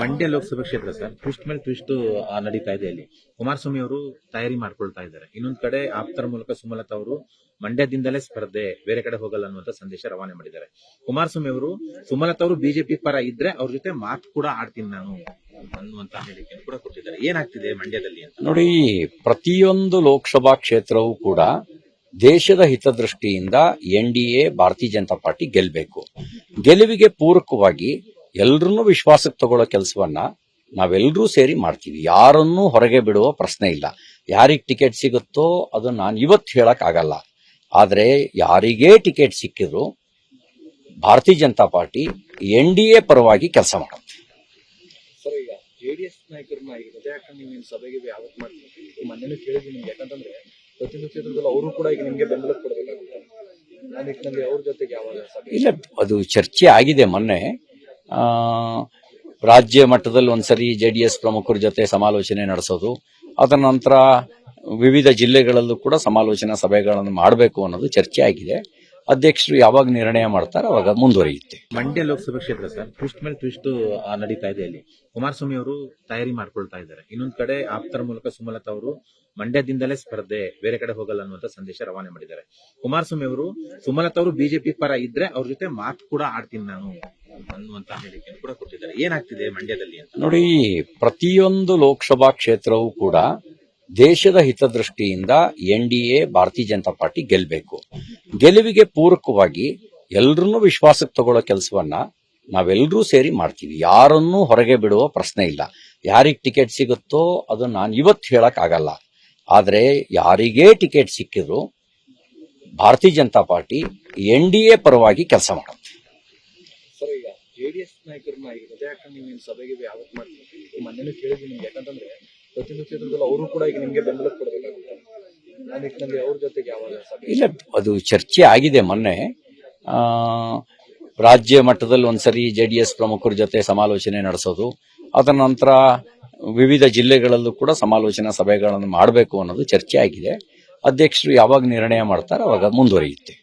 ಮಂಡ್ಯ ಲೋಕಸಭಾ ಕ್ಷೇತ್ರ sir twist ಮೇಲೆ twist ನಡೀತಾ ಇದೆ. ಇಲ್ಲಿ ಕುಮಾರಸ್ವಾಮಿ ಅವರು ತಯಾರಿ ಮಾಡ್ಕೊಳ್ತಾ ಇದ್ದಾರೆ. ಇನ್ನೊಂದ್ ಕಡೆ ಆಪ್ತರ ಮೂಲಕ ಸುಮಲತಾ ಅವರು ಮಂಡ್ಯದಿಂದಲೇ ಸ್ಪರ್ಧೆ, ಬೇರೆ ಕಡೆ ಹೋಗಲ್ಲ ಅನ್ನುವಂತ ಸಂದೇಶ ರವಾನೆ ಮಾಡಿದ್ದಾರೆ. ಕುಮಾರಸ್ವಾಮಿ ಅವರು ಸುಮಲತಾ ಅವರು ಬಿಜೆಪಿ ಪರ ಇದ್ರೆ ಅವ್ರ ಜೊತೆ ಮಾತು ಕೂಡ ಆಡ್ತೀನಿ ನಾನು ಅನ್ನುವಂತ ಹೇಳಿಕೆ ಕೂಡ ಕೊಟ್ಟಿದ್ದಾರೆ. ಏನಾಗ್ತಿದೆ ಮಂಡ್ಯದಲ್ಲಿ ಅಂತ ನೋಡಿ, ಪ್ರತಿಯೊಂದು ಲೋಕಸಭಾ ಕ್ಷೇತ್ರವೂ ಕೂಡ ದೇಶದ ಹಿತದೃಷ್ಟಿಯಿಂದ ಎನ್ಡಿಎ ಭಾರತೀಯ ಜನತಾ ಪಾರ್ಟಿ ಗೆಲ್ಲಬೇಕು. ಗೆಲುವಿಗೆ ಪೂರಕವಾಗಿ ಎಲ್ಲರನ್ನೂ ವಿಶ್ವಾಸಕ್ಕೆ ತಗೊಳ್ಳೋ ಕೆಲಸವನ್ನ ನಾವೆಲ್ಲರೂ ಸೇರಿ ಮಾಡ್ತೀವಿ. ಯಾರನ್ನೂ ಹೊರಗೆ ಬಿಡುವ ಪ್ರಶ್ನೆ ಇಲ್ಲ. ಯಾರಿಗೆ ಟಿಕೆಟ್ ಸಿಗುತ್ತೋ ಅದು ನಾನು ಇವತ್ತು ಹೇಳಕ್ ಆಗಲ್ಲ. ಆದ್ರೆ ಯಾರಿಗೇ ಟಿಕೆಟ್ ಸಿಕ್ಕಿದ್ರು ಭಾರತೀಯ ಜನತಾ ಪಾರ್ಟಿ ಎನ್ಡಿಎ ಪರವಾಗಿ ಕೆಲಸ ಮಾಡುತ್ತೆ. ಸರ್, ಈಗ ಜೆಡಿಎಸ್ ನಾಯಕರನ್ನ ಈಗ ರಜೆ ಹಾಕೊಂಡು ನೀವು ಸಭೆಗೆ ಯಾವತ್ತು ಮಾಡ್ತೀವಿ ಮನೇಲಿ ಕೇಳಿದ್ವಿ ನಿಮ್ಗೆ. ಯಾಕಂತಂದ್ರೆ ಪ್ರತಿಯೊಂದು ಕ್ಷೇತ್ರದಲ್ಲಿ ಅವರು ಕೂಡ ಈಗ ನಿಮ್ಗೆ ಬೆಂಬಲ ಕೊಡಬೇಕಾಗುತ್ತೆ. ಆ ನಿಟ್ಟಿನಲ್ಲಿ ಅವ್ರ ಜೊತೆಗೆ ಯಾವಾಗ ಸಭೆ? ಇಲ್ಲ, ಅದು ಚರ್ಚೆ ಆಗಿದೆ. ಮೊನ್ನೆ ರಾಜ್ಯ ಮಟ್ಟದಲ್ಲಿ ಒಂದ್ಸರಿ ಜೆಡಿಎಸ್ ಪ್ರಮುಖರ ಜೊತೆ ಸಮಾಲೋಚನೆ ನಡೆಸೋದು, ಅದರ ನಂತರ ವಿವಿಧ ಜಿಲ್ಲೆಗಳಲ್ಲೂ ಕೂಡ ಸಮಾಲೋಚನಾ ಸಭೆಗಳನ್ನು ಮಾಡಬೇಕು ಅನ್ನೋದು ಚರ್ಚೆ ಆಗಿದೆ. ಅಧ್ಯಕ್ಷರು ಯಾವಾಗ ನಿರ್ಣಯ ಮಾಡ್ತಾರೆ ಅವಾಗ ಮುಂದುವರಿಯುತ್ತೆ. ಮಂಡ್ಯ ಲೋಕಸಭಾ ಕ್ಷೇತ್ರ ಸರ್ ಟ್ವಿಸ್ಟ್ ಮೇಲೆ ಟ್ವಿಸ್ಟ್ ನಡೀತಾ ಇದೆ. ಇಲ್ಲಿ ಕುಮಾರಸ್ವಾಮಿ ಅವರು ತಯಾರಿ ಮಾಡ್ಕೊಳ್ತಾ ಇದ್ದಾರೆ. ಇನ್ನೊಂದ್ ಕಡೆ ಆಪ್ತರ ಮೂಲಕ ಸುಮಲತಾ ಅವರು ಮಂಡ್ಯದಿಂದಲೇ ಸ್ಪರ್ಧೆ, ಬೇರೆ ಕಡೆ ಹೋಗಲ್ಲ ಅನ್ನುವಂತ ಸಂದೇಶ ರವಾನೆ ಮಾಡಿದ್ದಾರೆ. ಕುಮಾರಸ್ವಾಮಿ ಅವರು ಸುಮಲತಾ ಅವರು ಬಿಜೆಪಿ ಪರ ಇದ್ರೆ ಅವ್ರ ಜೊತೆ ಮಾತು ಕೂಡ ಆಡ್ತೀನಿ ನಾನು ಅನ್ನುವಂತ ಹೇಳಿಕೆ ಕೂಡ ಕೊಟ್ಟಿದ್ದಾರೆ. ಏನಾಗ್ತಿದೆ ಮಂಡ್ಯದಲ್ಲಿ ಅಂತ ನೋಡಿ, ಪ್ರತಿಯೊಂದು ಲೋಕಸಭಾ ಕ್ಷೇತ್ರವೂ ಕೂಡ ದೇಶದ ಹಿತದೃಷ್ಟಿಯಿಂದ ಎನ್ಡಿಎ ಭಾರತೀಯ ಜನತಾ ಪಾರ್ಟಿ ಗೆಲ್ಲಬೇಕು. ಗೆಲುವಿಗೆ ಪೂರಕವಾಗಿ ಎಲ್ಲರನ್ನೂ ವಿಶ್ವಾಸಕ್ಕೆ ತಗೊಳ್ಳೋ ಕೆಲಸವನ್ನ ನಾವೆಲ್ಲರೂ ಸೇರಿ ಮಾಡ್ತೀವಿ. ಯಾರನ್ನೂ ಹೊರಗೆ ಬಿಡುವ ಪ್ರಶ್ನೆ ಇಲ್ಲ. ಯಾರಿಗೆ ಟಿಕೆಟ್ ಸಿಗುತ್ತೋ ಅದು ನಾನು ಇವತ್ತು ಹೇಳಕ್ ಆಗಲ್ಲ. ಆದ್ರೆ ಯಾರಿಗೇ ಟಿಕೆಟ್ ಸಿಕ್ಕಿದ್ರು ಭಾರತೀಯ ಜನತಾ ಪಾರ್ಟಿ ಎನ್ಡಿಎ ಪರವಾಗಿ ಕೆಲಸ ಮಾಡುತ್ತೆ. ಸರ್, ಈಗ ಜೆಡಿಎಸ್ ನಾಯಕರನ್ನ ಈಗ ರಜೆ ಹಾಕೊಂಡು ನೀವು ಸಭೆಗೆ ಯಾವತ್ತು ಮಾಡ್ತೀವಿ ಮನೇಲಿ ಕೇಳಿದ್ವಿ ನಿಮ್ಗೆ. ಯಾಕಂತಂದ್ರೆ ಪ್ರತಿಯೊಂದು ಕ್ಷೇತ್ರದಲ್ಲಿ ಅವರು ಕೂಡ ಈಗ ನಿಮ್ಗೆ ಬೆಂಬಲ ಕೊಡಬೇಕಾಗುತ್ತೆ. ಆ ನಿಟ್ಟಿನಲ್ಲಿ ಅವ್ರ ಜೊತೆಗೆ ಯಾವಾಗ ಸಭೆ? ಇಲ್ಲ, ಅದು ಚರ್ಚೆ ಆಗಿದೆ. ಮೊನ್ನೆ ರಾಜ್ಯ ಮಟ್ಟದಲ್ಲಿ ಒಂದ್ಸರಿ ಜೆಡಿಎಸ್ ಪ್ರಮುಖರ ಜೊತೆ ಸಮಾಲೋಚನೆ ನಡೆಸೋದು, ಅದರ ನಂತರ ವಿವಿಧ ಜಿಲ್ಲೆಗಳಲ್ಲೂ ಕೂಡ ಸಮಾಲೋಚನಾ ಸಭೆಗಳನ್ನು ಮಾಡಬೇಕು ಅನ್ನೋದು ಚರ್ಚೆ ಆಗಿದೆ. ಅಧ್ಯಕ್ಷರು ಯಾವಾಗ ನಿರ್ಣಯ ಮಾಡ್ತಾರೆ ಅವಾಗ ಮುಂದುವರಿಯುತ್ತೆ.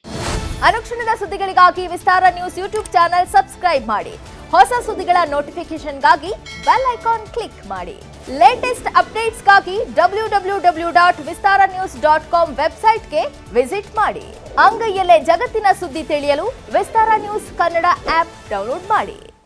ಅನುಕ್ಷಣದ ಸುದ್ದಿಗಳಿಗಾಗಿ ವಿಸ್ತಾರ ನ್ಯೂಸ್ ಯೂಟ್ಯೂಬ್ ಚಾನೆಲ್ ಸಬ್ಸ್ಕ್ರೈಬ್ ಮಾಡಿ. ಹೊಸ ಸುದ್ದಿಗಳ ನೋಟಿಫಿಕೇಶನ್ಗಾಗಿ ಬೆಲ್ ಐಕಾನ್ ಕ್ಲಿಕ್ ಮಾಡಿ. ಲೇಟೆಸ್ಟ್ ಅಪ್ಡೇಟ್ಸ್ಗಾಗಿ www.vistaranews.com ವೆಬ್ಸೈಟ್ಗೆ ವಿಸಿಟ್ ಮಾಡಿ. ಅಂಗೈಯಲ್ಲೇ ಜಗತ್ತಿನ ಸುದ್ದಿ ತಿಳಿಯಲು ವಿಸ್ತಾರ ನ್ಯೂಸ್ ಕನ್ನಡ ಆಪ್ ಡೌನ್ಲೋಡ್ ಮಾಡಿ.